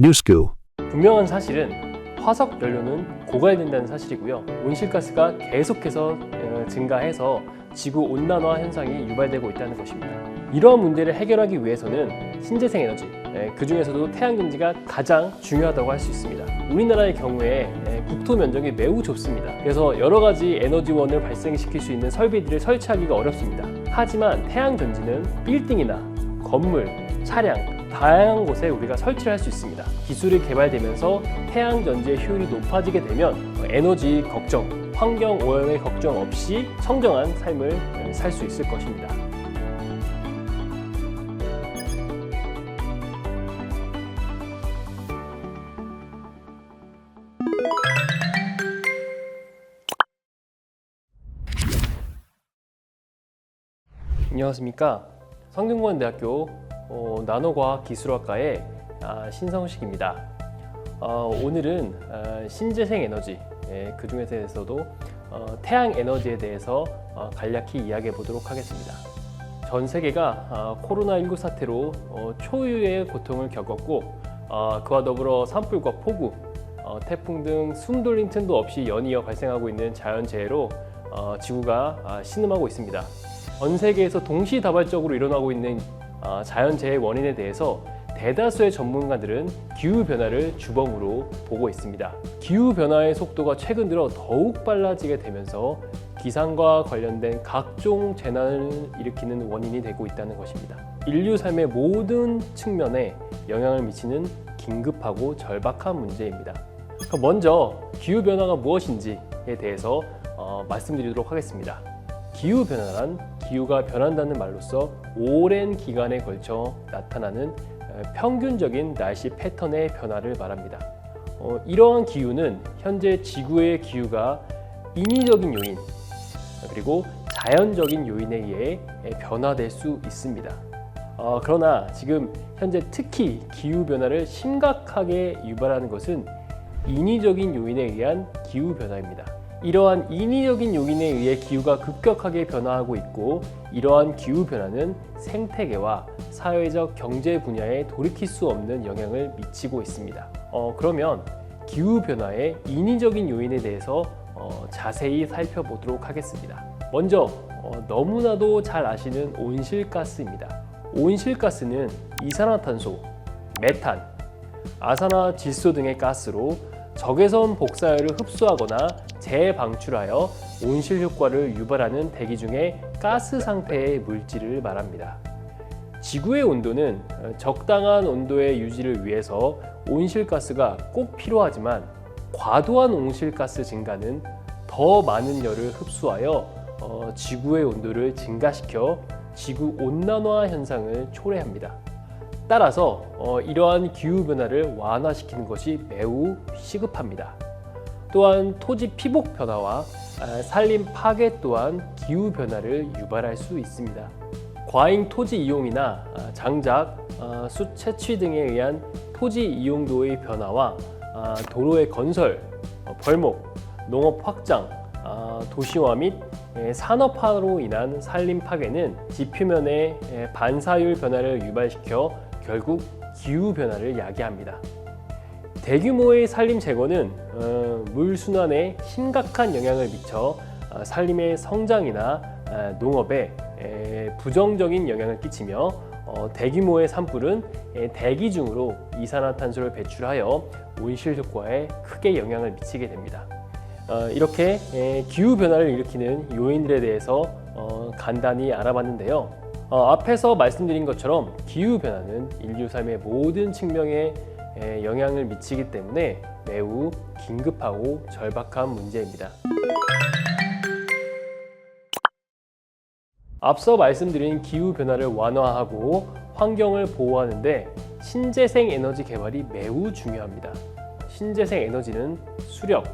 뉴스구. 분명한 사실은 화석 연료는 고갈된다는 사실이고요. 온실가스가 계속해서 증가해서 지구 온난화 현상이 유발되고 있다는 것입니다. 이러한 문제를 해결하기 위해서는 신재생 에너지, 그 중에서도 태양전지가 가장 중요하다고 할 수 있습니다. 우리나라의 경우에 국토 면적이 매우 좁습니다. 그래서 여러 가지 에너지원을 발생시킬 수 있는 설비들을 설치하기가 어렵습니다. 하지만 태양전지는 빌딩이나 건물, 차량, 다양한 곳에 우리가 설치를 할 수 있습니다. 기술이 개발되면서 태양전지의 효율이 높아지게 되면 에너지 걱정, 환경 오염의 걱정 없이 청정한 삶을 살 수 있을 것입니다. 안녕하십니까. 성균관대학교 나노과학기술학과의 신성식입니다. 오늘은 신재생 에너지, 그 중에서도 태양 에너지에 대해서 간략히 이야기해 보도록 하겠습니다. 전 세계가 코로나19 사태로 초유의 고통을 겪었고, 그와 더불어 산불과 폭우, 태풍 등 숨 돌림 틈도 없이 연이어 발생하고 있는 자연재해로 지구가 신음하고 있습니다. 전 세계에서 동시다발적으로 일어나고 있는 자연재해 원인에 대해서 대다수의 전문가들은 기후변화를 주범으로 보고 있습니다. 기후변화의 속도가 최근 들어 더욱 빨라지게 되면서 기상과 관련된 각종 재난을 일으키는 원인이 되고 있다는 것입니다. 인류 삶의 모든 측면에 영향을 미치는 긴급하고 절박한 문제입니다. 먼저 기후변화가 무엇인지에 대해서 말씀드리도록 하겠습니다. 기후변화란 기후가 변한다는 말로써 오랜 기간에 걸쳐 나타나는 평균적인 날씨 패턴의 변화를 말합니다. 이러한 기후는 현재 지구의 기후가 인위적인 요인 그리고 자연적인 요인에 의해 변화될 수 있습니다. 그러나 지금 현재 특히 기후변화를 심각하게 유발하는 것은 인위적인 요인에 의한 기후변화입니다. 이러한 인위적인 요인에 의해 기후가 급격하게 변화하고 있고, 이러한 기후변화는 생태계와 사회적 경제 분야에 돌이킬 수 없는 영향을 미치고 있습니다. 그러면 기후변화의 인위적인 요인에 대해서 자세히 살펴보도록 하겠습니다. 먼저 너무나도 잘 아시는 온실가스입니다. 온실가스는 이산화탄소, 메탄, 아산화질소 등의 가스로 적외선 복사열을 흡수하거나 재방출하여 온실 효과를 유발하는 대기 중의 가스 상태의 물질을 말합니다. 지구의 온도는 적당한 온도의 유지를 위해서 온실가스가 꼭 필요하지만, 과도한 온실가스 증가는 더 많은 열을 흡수하여 지구의 온도를 증가시켜 지구 온난화 현상을 초래합니다. 따라서 이러한 기후변화를 완화시키는 것이 매우 시급합니다. 또한 토지 피복 변화와 산림 파괴 또한 기후변화를 유발할 수 있습니다. 과잉 토지 이용이나 장작, 숲 채취 등에 의한 토지 이용도의 변화와 도로의 건설, 벌목, 농업 확장, 도시화 및 산업화로 인한 산림 파괴는 지표면의 반사율 변화를 유발시켜 결국 기후변화를 야기합니다. 대규모의 산림 제거는 물 순환에 심각한 영향을 미쳐 산림의 성장이나 농업에 부정적인 영향을 끼치며, 대규모의 산불은 대기 중으로 이산화탄소를 배출하여 온실 효과에 크게 영향을 미치게 됩니다. 이렇게 기후변화를 일으키는 요인들에 대해서 간단히 알아봤는데요. 앞에서 말씀드린 것처럼 기후변화는 인류 삶의 모든 측면에 영향을 미치기 때문에 매우 긴급하고 절박한 문제입니다. 앞서 말씀드린 기후변화를 완화하고 환경을 보호하는 데 신재생 에너지 개발이 매우 중요합니다. 신재생 에너지는 수력,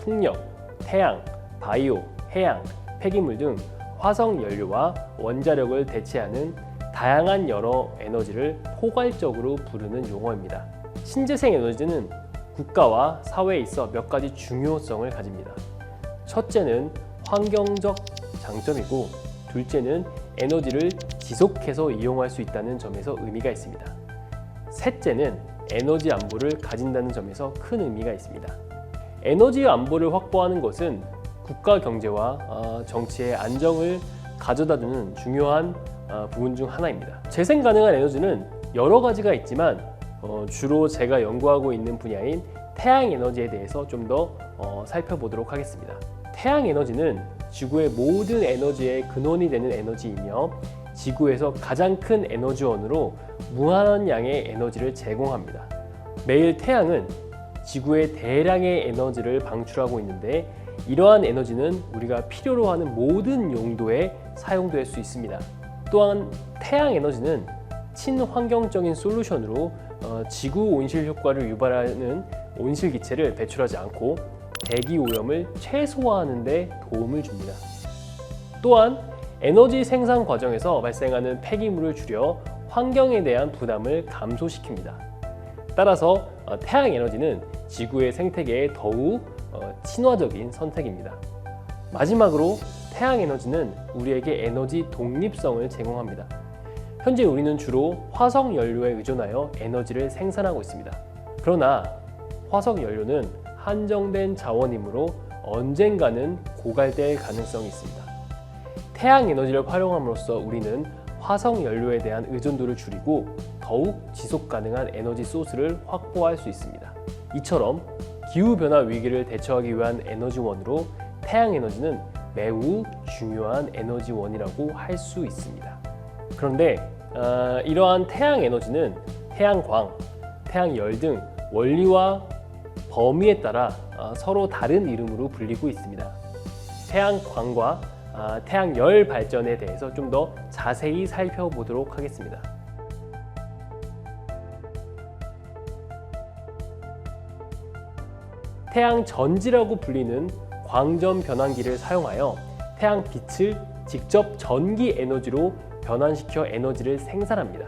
풍력, 태양, 바이오, 해양, 폐기물 등 화석 연료와 원자력을 대체하는 다양한 여러 에너지를 포괄적으로 부르는 용어입니다. 신재생 에너지는 국가와 사회에 있어 몇 가지 중요성을 가집니다. 첫째는 환경적 장점이고, 둘째는 에너지를 지속해서 이용할 수 있다는 점에서 의미가 있습니다. 셋째는 에너지 안보를 가진다는 점에서 큰 의미가 있습니다. 에너지 안보를 확보하는 것은 국가 경제와 정치의 안정을 가져다주는 중요한 부분 중 하나입니다. 재생 가능한 에너지는 여러 가지가 있지만 주로 제가 연구하고 있는 분야인 태양 에너지에 대해서 좀 더 살펴보도록 하겠습니다. 태양 에너지는 지구의 모든 에너지의 근원이 되는 에너지이며 지구에서 가장 큰 에너지원으로 무한한 양의 에너지를 제공합니다. 매일 태양은 지구에 대량의 에너지를 방출하고 있는데 이러한 에너지는 우리가 필요로 하는 모든 용도에 사용될 수 있습니다. 또한 태양 에너지는 친환경적인 솔루션으로 지구 온실 효과를 유발하는 온실 기체를 배출하지 않고 대기 오염을 최소화하는 데 도움을 줍니다. 또한 에너지 생산 과정에서 발생하는 폐기물을 줄여 환경에 대한 부담을 감소시킵니다. 따라서 태양 에너지는 지구의 생태계에 더욱 친화적인 선택입니다. 마지막으로 태양 에너지는 우리에게 에너지 독립성을 제공합니다. 현재 우리는 주로 화석 연료에 의존하여 에너지를 생산하고 있습니다. 그러나 화석 연료는 한정된 자원이므로 언젠가는 고갈될 가능성이 있습니다. 태양 에너지를 활용함으로써 우리는 화석 연료에 대한 의존도를 줄이고 더욱 지속 가능한 에너지 소스를 확보할 수 있습니다. 이처럼 기후변화 위기를 대처하기 위한 에너지원으로 태양 에너지는 매우 중요한 에너지원이라고 할 수 있습니다. 그런데 이러한 태양 에너지는 태양광, 태양열 등 원리와 범위에 따라 서로 다른 이름으로 불리고 있습니다. 태양광과 태양열 발전에 대해서 좀 더 자세히 살펴보도록 하겠습니다. 태양전지라고 불리는 광전 변환기를 사용하여 태양빛을 직접 전기 에너지로 변환시켜 에너지를 생산합니다.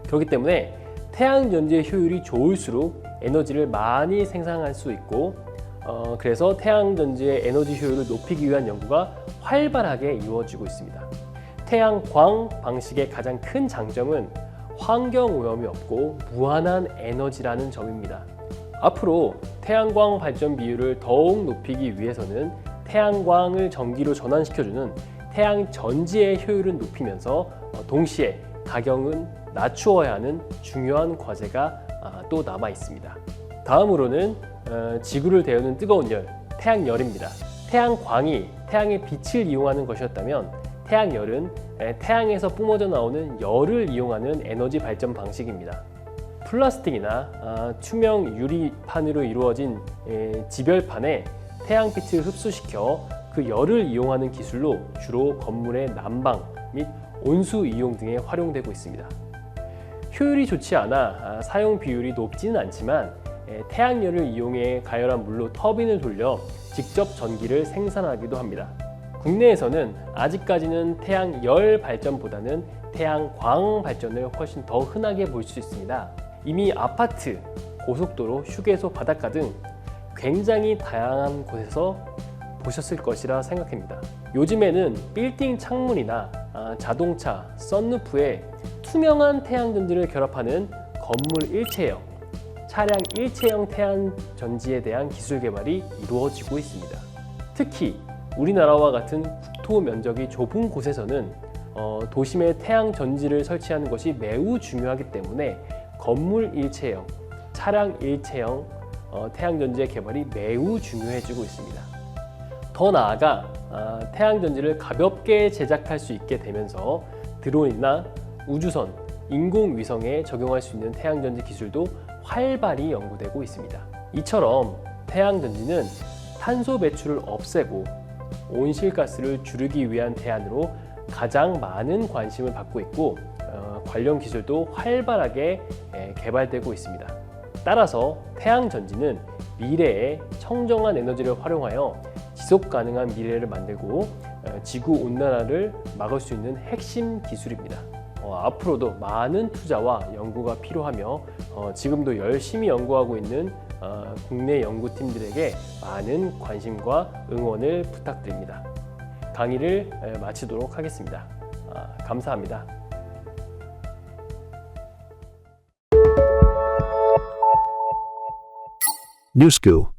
그렇기 때문에 태양전지의 효율이 좋을수록 에너지를 많이 생산할 수 있고 그래서 태양전지의 에너지 효율을 높이기 위한 연구가 활발하게 이루어지고 있습니다. 태양광 방식의 가장 큰 장점은 환경오염이 없고 무한한 에너지라는 점입니다. 앞으로 태양광 발전 비율을 더욱 높이기 위해서는 태양광을 전기로 전환시켜주는 태양전지의 효율을 높이면서 동시에 가격은 낮추어야 하는 중요한 과제가 또 남아 있습니다. 다음으로는 지구를 데우는 뜨거운 열, 태양열입니다. 태양광이 태양의 빛을 이용하는 것이었다면 태양열은 태양에서 뿜어져 나오는 열을 이용하는 에너지 발전 방식입니다. 플라스틱이나 투명 유리판으로 이루어진 지별판에 태양빛을 흡수시켜 그 열을 이용하는 기술로 주로 건물의 난방 및 온수 이용 등에 활용되고 있습니다. 효율이 좋지 않아 사용 비율이 높지는 않지만 태양열을 이용해 가열한 물로 터빈을 돌려 직접 전기를 생산하기도 합니다. 국내에서는 아직까지는 태양열 발전보다는 태양광 발전을 훨씬 더 흔하게 볼 수 있습니다. 이미 아파트, 고속도로, 휴게소, 바닷가 등 굉장히 다양한 곳에서 보셨을 것이라 생각합니다. 요즘에는 빌딩 창문이나 자동차, 썬루프에 투명한 태양전지를 결합하는 건물 일체형, 차량 일체형 태양전지에 대한 기술 개발이 이루어지고 있습니다. 특히 우리나라와 같은 국토 면적이 좁은 곳에서는 도심에 태양전지를 설치하는 것이 매우 중요하기 때문에 건물 일체형, 차량 일체형 태양전지의 개발이 매우 중요해지고 있습니다. 더 나아가 태양전지를 가볍게 제작할 수 있게 되면서 드론이나 우주선, 인공위성에 적용할 수 있는 태양전지 기술도 활발히 연구되고 있습니다. 이처럼 태양전지는 탄소 배출을 없애고 온실가스를 줄이기 위한 대안으로 가장 많은 관심을 받고 있고 관련 기술도 활발하게 개발되고 있습니다. 따라서 태양전지는 미래에 청정한 에너지를 활용하여 지속 가능한 미래를 만들고 지구온난화를 막을 수 있는 핵심 기술입니다. 앞으로도 많은 투자와 연구가 필요하며 지금도 열심히 연구하고 있는 국내 연구팀들에게 많은 관심과 응원을 부탁드립니다. 강의를 마치도록 하겠습니다. 감사합니다. 뉴스구